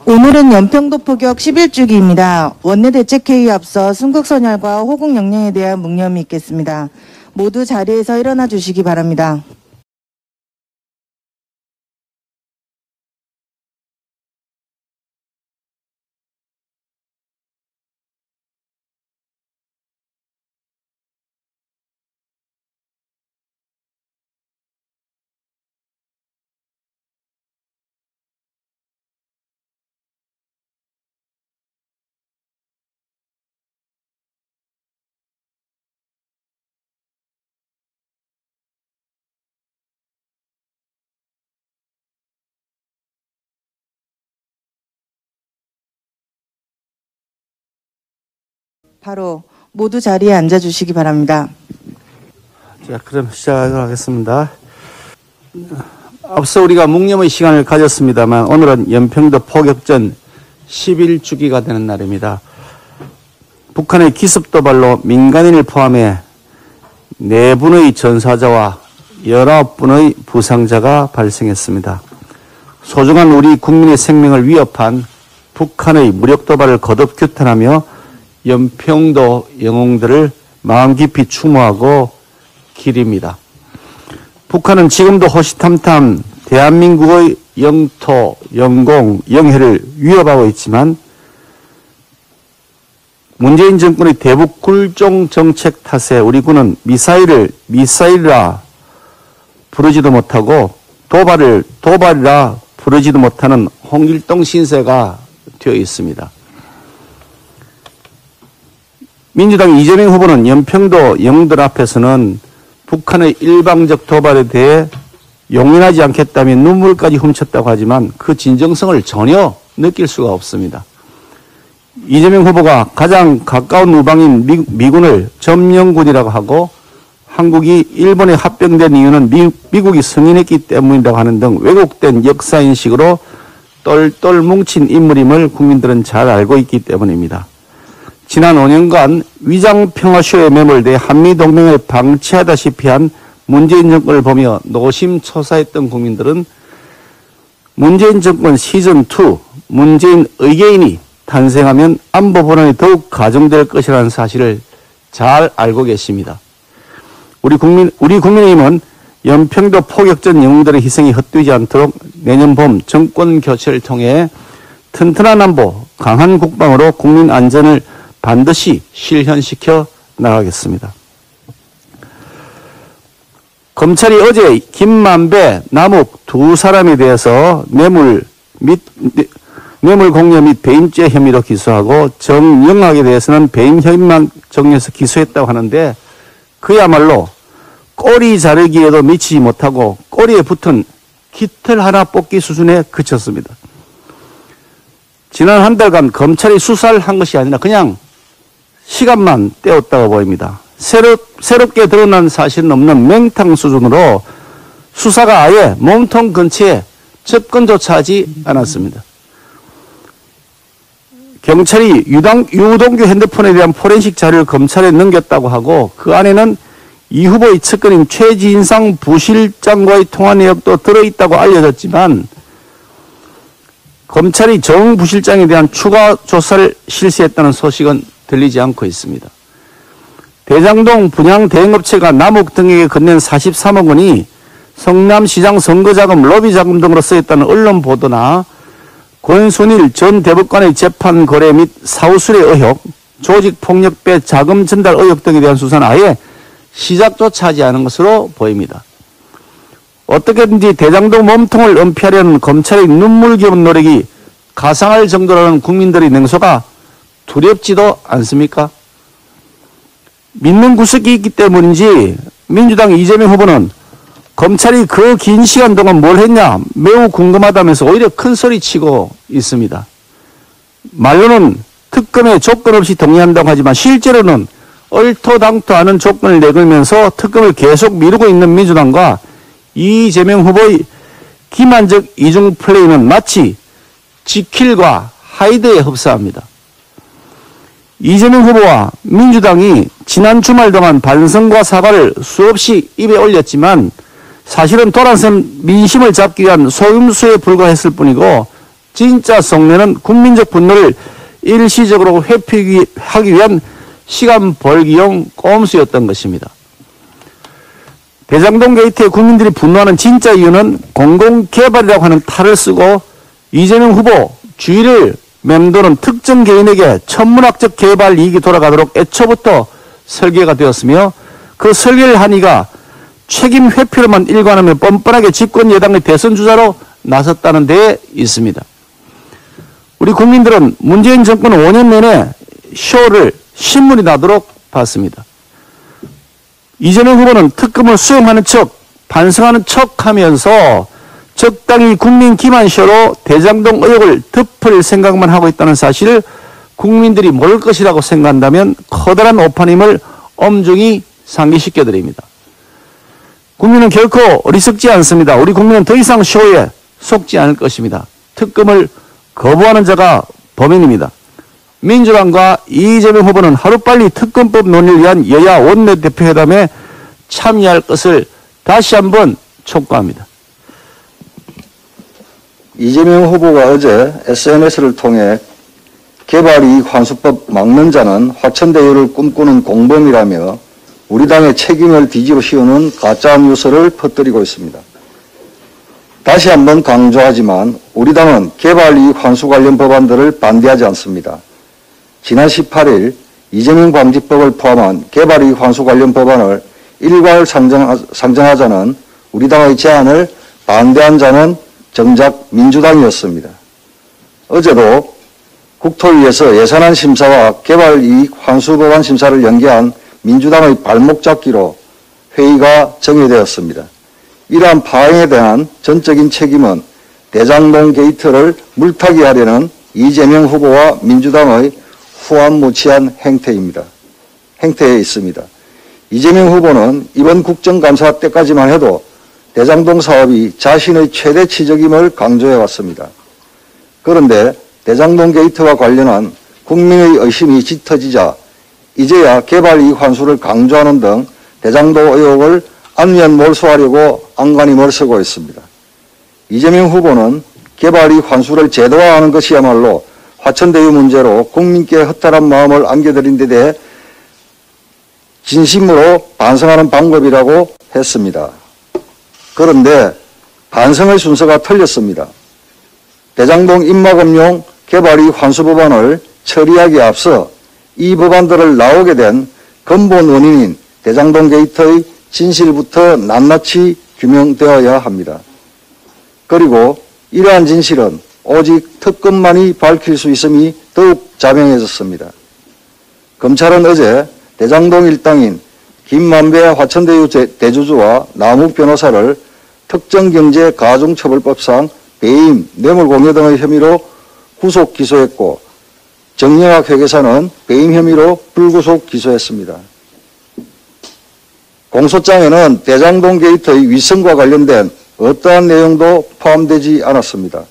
오늘은 연평도 포격 11주기입니다. 원내대책회의에 앞서 순국선열과 호국영령에 대한 묵념이 있겠습니다. 모두 자리에서 일어나 주시기 바랍니다. 바로 모두 자리에 앉아주시기 바랍니다. 자, 그럼 시작하도록 하겠습니다. 앞서 우리가 묵념의 시간을 가졌습니다만 오늘은 연평도 포격전 11주기가 되는 날입니다. 북한의 기습도발로 민간인을 포함해 4분의 전사자와 19분의 부상자가 발생했습니다. 소중한 우리 국민의 생명을 위협한 북한의 무력도발을 거듭 규탄하며 연평도 영웅들을 마음 깊이 추모하고 기립니다. 북한은 지금도 호시탐탐 대한민국의 영토, 영공, 영해를 위협하고 있지만 문재인 정권의 대북 굴종 정책 탓에 우리 군은 미사일을 미사일이라 부르지도 못하고 도발을 도발이라 부르지도 못하는 홍길동 신세가 되어 있습니다. 민주당 이재명 후보는 연평도 영웅들 앞에서는 북한의 일방적 도발에 대해 용인하지 않겠다며 눈물까지 훔쳤다고 하지만 그 진정성을 전혀 느낄 수가 없습니다. 이재명 후보가 가장 가까운 우방인 미군을 점령군이라고 하고 한국이 일본에 합병된 이유는 미국이 승인했기 때문이라고 하는 등 왜곡된 역사인식으로 똘똘 뭉친 인물임을 국민들은 잘 알고 있기 때문입니다. 지난 5년간 위장평화쇼에 매몰돼 한미동맹을 방치하다시피 한 문재인 정권을 보며 노심초사했던 국민들은 문재인 정권 시즌2 문재인 의계인이 탄생하면 안보 불안이 더욱 가중될 것이라는 사실을 잘 알고 계십니다. 우리 국민의힘은 연평도 포격전 영웅들의 희생이 헛되지 않도록 내년 봄 정권 교체를 통해 튼튼한 안보, 강한 국방으로 국민 안전을 반드시 실현시켜 나가겠습니다. 검찰이 어제 김만배, 남욱 두 사람에 대해서 뇌물 공여 및 배임죄 혐의로 기소하고 정영학에 대해서는 배임 혐의만 정리해서 기소했다고 하는데 그야말로 꼬리 자르기에도 미치지 못하고 꼬리에 붙은 깃털 하나 뽑기 수준에 그쳤습니다. 지난 한 달간 검찰이 수사를 한 것이 아니라 그냥 시간만 때웠다고 보입니다. 새롭게 드러난 사실은 없는 맹탕 수준으로 수사가 아예 몸통 근처에 접근조차 하지 않았습니다. 경찰이 유동규 핸드폰에 대한 포렌식 자료를 검찰에 넘겼다고 하고 그 안에는 이 후보의 측근인 최진상 부실장과의 통화 내역도 들어있다고 알려졌지만 검찰이 정 부실장에 대한 추가 조사를 실시했다는 소식은 들리지 않고 있습니다. 대장동 분양 대행업체가 남욱 등에게 건넨 43억 원이 성남시장 선거자금, 로비자금 등으로 쓰였다는 언론 보도나 권순일 전 대법관의 재판 거래 및 사후수뢰 의혹, 조직폭력배 자금 전달 의혹 등에 대한 수사는 아예 시작조차 하지 않은 것으로 보입니다. 어떻게든지 대장동 몸통을 은폐하려는 검찰의 눈물겨운 노력이 가상할 정도라는 국민들의 냉소가 두렵지도 않습니까? 믿는 구석이 있기 때문인지 민주당 이재명 후보는 검찰이 그 긴 시간 동안 뭘 했냐 매우 궁금하다면서 오히려 큰 소리 치고 있습니다. 말로는 특검에 조건 없이 동의한다고 하지만 실제로는 얼토당토 않은 조건을 내걸면서 특검을 계속 미루고 있는 민주당과 이재명 후보의 기만적 이중 플레이는 마치 지킬과 하이드에 흡사합니다. 이재명 후보와 민주당이 지난 주말 동안 반성과 사과를 수없이 입에 올렸지만 사실은 도란선 민심을 잡기 위한 속임수에 불과했을 뿐이고 진짜 속내는 국민적 분노를 일시적으로 회피하기 위한 시간 벌기용 꼼수였던 것입니다. 대장동 게이트에 국민들이 분노하는 진짜 이유는 공공개발이라고 하는 탈을 쓰고 이재명 후보 주의를 맴도는 특정 개인에게 천문학적 개발 이익이 돌아가도록 애초부터 설계가 되었으며 그 설계를 한 이가 책임 회피로만 일관하며 뻔뻔하게 집권 여당의 대선 주자로 나섰다는 데에 있습니다. 우리 국민들은 문재인 정권은 5년 내내 쇼를 신문이 나도록 봤습니다. 이재명 후보는 특검을 수용하는 척, 반성하는 척 하면서 적당히 국민 기만 쇼로 대장동 의혹을 덮을 생각만 하고 있다는 사실을 국민들이 모를 것이라고 생각한다면 커다란 오판임을 엄중히 상기시켜드립니다. 국민은 결코 어리석지 않습니다. 우리 국민은 더 이상 쇼에 속지 않을 것입니다. 특검을 거부하는 자가 범인입니다. 민주당과 이재명 후보는 하루빨리 특검법 논의를 위한 여야 원내대표 회담에 참여할 것을 다시 한번 촉구합니다. 이재명 후보가 어제 SNS를 통해 개발이익 환수법 막는 자는 화천대유를 꿈꾸는 공범이라며 우리 당의 책임을 뒤집어 씌우는 가짜 뉴스를 퍼뜨리고 있습니다. 다시 한번 강조하지만 우리 당은 개발이익 환수 관련 법안들을 반대하지 않습니다. 지난 18일 이재명 방지법을 포함한 개발이익 환수 관련 법안을 일괄 상정하자는 우리 당의 제안을 반대한 자는 정작 민주당이었습니다. 어제도 국토위에서 예산안 심사와 개발이익 환수 법안 심사를 연계한 민주당의 발목 잡기로 회의가 정해되었습니다. 이러한 파행에 대한 전적인 책임은 대장동 게이트를 물타기 하려는 이재명 후보와 민주당의 후안무치한 행태에 있습니다. 이재명 후보는 이번 국정감사 때까지만 해도 대장동 사업이 자신의 최대 치적임을 강조해왔습니다. 그런데 대장동 게이트와 관련한 국민의 의심이 짙어지자 이제야 개발이익 환수를 강조하는 등 대장동 의혹을 안면 몰수하려고 안간힘을 쓰고 있습니다. 이재명 후보는 개발이익 환수를 제도화하는 것이야말로 화천대유 문제로 국민께 허탈한 마음을 안겨드린 데 대해 진심으로 반성하는 방법이라고 했습니다. 그런데 반성의 순서가 틀렸습니다. 대장동 입막음용 개발이익 환수 법안을 처리하기에 앞서 이 법안들을 나오게 된 근본 원인인 대장동 게이트의 진실부터 낱낱이 규명되어야 합니다. 그리고 이러한 진실은 오직 특검만이 밝힐 수 있음이 더욱 자명해졌습니다. 검찰은 어제 대장동 일당인 김만배 화천대유 대주주와 남욱 변호사를 특정경제가중처벌법상 배임, 뇌물공여 등의 혐의로 구속 기소했고 정영학 회계사는 배임 혐의로 불구속 기소했습니다. 공소장에는 대장동 게이트의 위성과 관련된 어떠한 내용도 포함되지 않았습니다.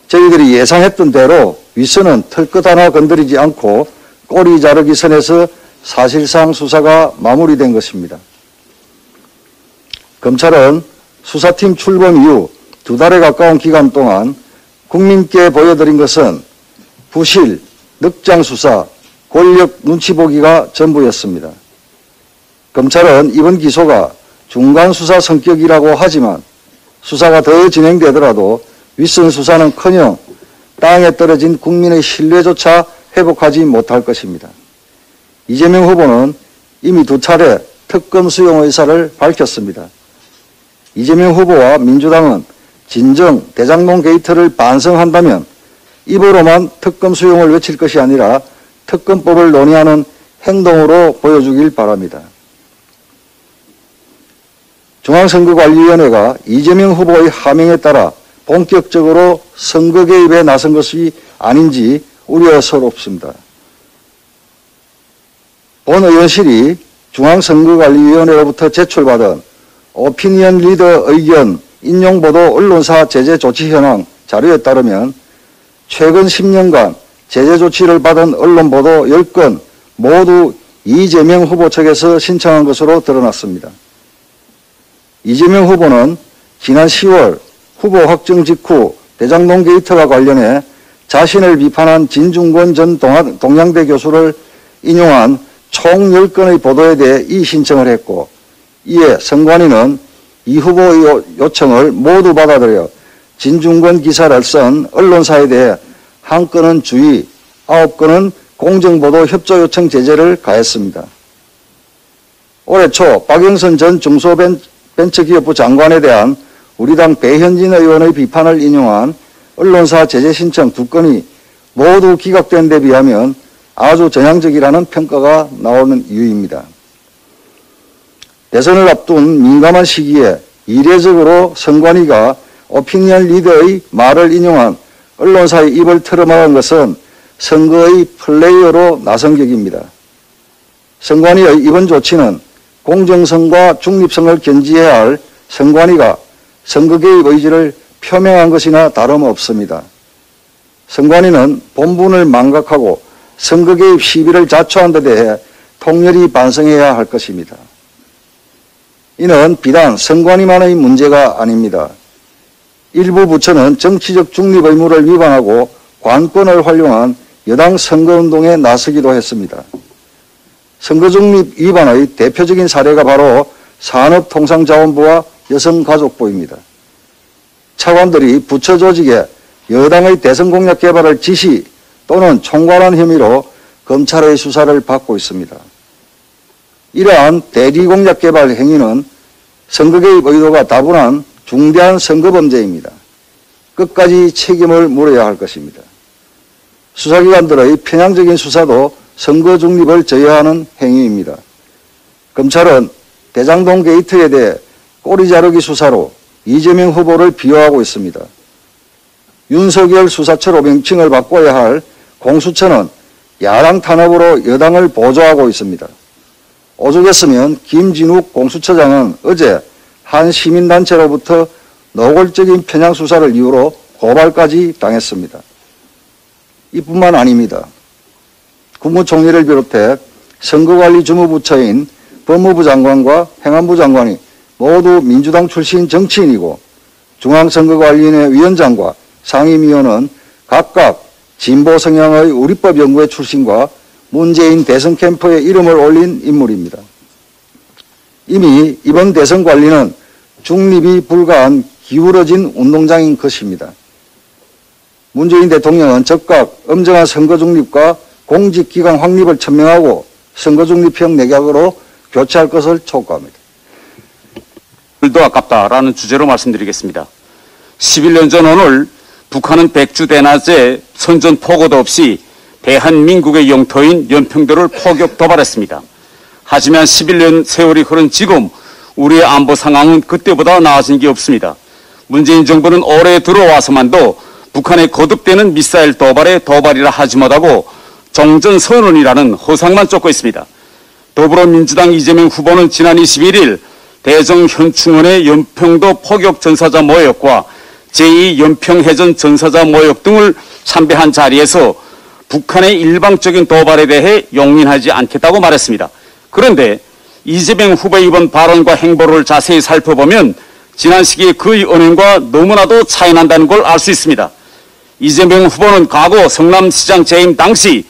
저희들이 예상했던 대로 위선은 털끝 하나 건드리지 않고 꼬리 자르기 선에서 사실상 수사가 마무리된 것입니다. 검찰은 수사팀 출범 이후 2달에 가까운 기간 동안 국민께 보여드린 것은 부실, 늑장 수사, 권력 눈치 보기가 전부였습니다. 검찰은 이번 기소가 중간 수사 성격이라고 하지만 수사가 더 진행되더라도 윗선 수사는커녕 땅에 떨어진 국민의 신뢰조차 회복하지 못할 것입니다. 이재명 후보는 이미 2차례 특검 수용 의사를 밝혔습니다. 이재명 후보와 민주당은 진정 대장동 게이트를 반성한다면 입으로만 특검 수용을 외칠 것이 아니라 특검법을 논의하는 행동으로 보여주길 바랍니다. 중앙선거관리위원회가 이재명 후보의 하명에 따라 본격적으로 선거 개입에 나선 것이 아닌지 우려스럽습니다. 본 의원실이 중앙선거관리위원회로부터 제출받은 오피니언 리더 의견 인용보도 언론사 제재 조치 현황 자료에 따르면 최근 10년간 제재 조치를 받은 언론보도 10건 모두 이재명 후보 측에서 신청한 것으로 드러났습니다. 이재명 후보는 지난 10월 후보 확정 직후 대장동 게이트와 관련해 자신을 비판한 진중권 전 동양대 교수를 인용한 총 10건의 보도에 대해 이의 신청을 했고, 이에 선관위는 이 후보의 요청을 모두 받아들여 진중권 기사를 쓴 언론사에 대해 1건은 주의, 9건은 공정보도 협조 요청 제재를 가했습니다. 올해 초 박영선 전 중소벤처기업부 장관에 대한 우리 당 배현진 의원의 비판을 인용한 언론사 제재 신청 2건이 모두 기각된 데 비하면 아주 전향적이라는 평가가 나오는 이유입니다. 대선을 앞둔 민감한 시기에 이례적으로 선관위가 오피니언 리더의 말을 인용한 언론사의 입을 틀어막은 것은 선거의 플레이어로 나선 격입니다. 선관위의 이번 조치는 공정성과 중립성을 견지해야 할 선관위가 선거 개입 의지를 표명한 것이나 다름없습니다. 선관위는 본분을 망각하고 선거 개입 시비를 자초한 데 대해 통렬히 반성해야 할 것입니다. 이는 비단 선관위만의 문제가 아닙니다. 일부 부처는 정치적 중립 의무를 위반하고 관권을 활용한 여당 선거운동에 나서기도 했습니다. 선거중립 위반의 대표적인 사례가 바로 산업통상자원부와 여성가족부입니다. 차관들이 부처 조직에 여당의 대선 공약 개발을 지시 또는 총괄한 혐의로 검찰의 수사를 받고 있습니다. 이러한 대리 공약 개발 행위는 선거 개입 의도가 다분한 중대한 선거범죄입니다. 끝까지 책임을 물어야 할 것입니다. 수사기관들의 편향적인 수사도 선거 중립을 저해하는 행위입니다. 검찰은 대장동 게이트에 대해 꼬리 자르기 수사로 이재명 후보를 비호하고 있습니다. 윤석열 수사처로 명칭을 바꿔야 할 공수처는 야당 탄압으로 여당을 보조하고 있습니다. 오죽했으면 김진욱 공수처장은 어제 한 시민단체로부터 노골적인 편향 수사를 이유로 고발까지 당했습니다. 이뿐만 아닙니다. 국무총리를 비롯해 선거관리주무부처인 법무부 장관과 행안부 장관이 모두 민주당 출신 정치인이고 중앙선거관리위원회 위원장과 상임위원은 각각 진보 성향의 우리법 연구회 출신과 문재인 대선 캠프에 이름을 올린 인물입니다. 이미 이번 대선 관리는 중립이 불가한 기울어진 운동장인 것입니다. 문재인 대통령은 즉각 엄정한 선거 중립과 공직기강 확립을 천명하고 선거 중립형 내각으로 교체할 것을 촉구합니다. 도 아깝다라는 주제로 말씀드리겠습니다. 11년 전 오늘 북한은 백주대낮에 선전포고도 없이 대한민국의 영토인 연평도를 포격 도발했습니다. 하지만 11년 세월이 흐른 지금 우리의 안보 상황은 그때보다 나아진 게 없습니다. 문재인 정부는 올해 들어와서만도 북한의 거듭되는 미사일 도발에 도발이라 하지 못하고 종전선언이라는 허상만 쫓고 있습니다. 더불어민주당 이재명 후보는 지난 21일 대정 현충원의 연평도 포격 전사자 모욕과 제2 연평해전 전사자 모욕 등을 참배한 자리에서 북한의 일방적인 도발에 대해 용인하지 않겠다고 말했습니다. 그런데 이재명 후보의 이번 발언과 행보를 자세히 살펴보면 지난 시기에 그의 언행과 너무나도 차이난다는 걸 알 수 있습니다. 이재명 후보는 과거 성남시장 재임 당시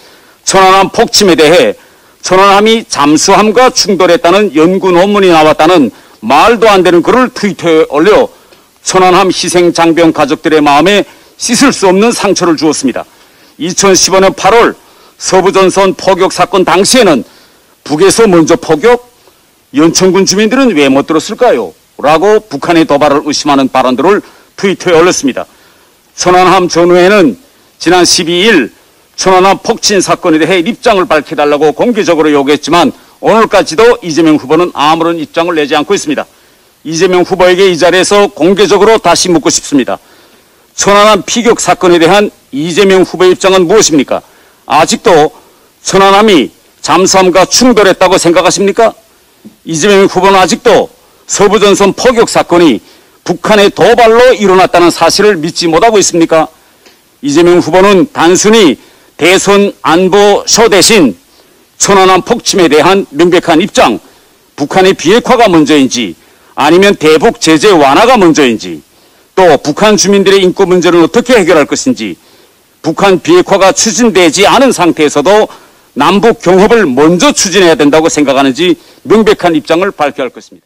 천안함 폭침에 대해 천안함이 잠수함과 충돌했다는 연구 논문이 나왔다는 말도 안 되는 글을 트위터에 올려 천안함 희생 장병 가족들의 마음에 씻을 수 없는 상처를 주었습니다. 2015년 8월 서부전선 포격 사건 당시에는 북에서 먼저 포격? 연천군 주민들은 왜 못 들었을까요? 라고 북한의 도발을 의심하는 발언들을 트위터에 올렸습니다. 천안함 전후에는 지난 12일 천안함 폭침 사건에 대해 입장을 밝혀달라고 공개적으로 요구했지만 오늘까지도 이재명 후보는 아무런 입장을 내지 않고 있습니다. 이재명 후보에게 이 자리에서 공개적으로 다시 묻고 싶습니다. 천안함 피격 사건에 대한 이재명 후보의 입장은 무엇입니까? 아직도 천안함이 잠수함과 충돌했다고 생각하십니까? 이재명 후보는 아직도 서부전선 포격 사건이 북한의 도발로 일어났다는 사실을 믿지 못하고 있습니까? 이재명 후보는 단순히 대선 안보쇼 대신 천안함 폭침에 대한 명백한 입장, 북한의 비핵화가 먼저인지 아니면 대북 제재 완화가 먼저인지 또 또 북한 주민들의 인권 문제를 어떻게 해결할 것인지, 북한 비핵화가 추진되지 않은 상태에서도 남북 경협을 먼저 추진해야 된다고 생각하는지 명백한 입장을 발표할 것입니다.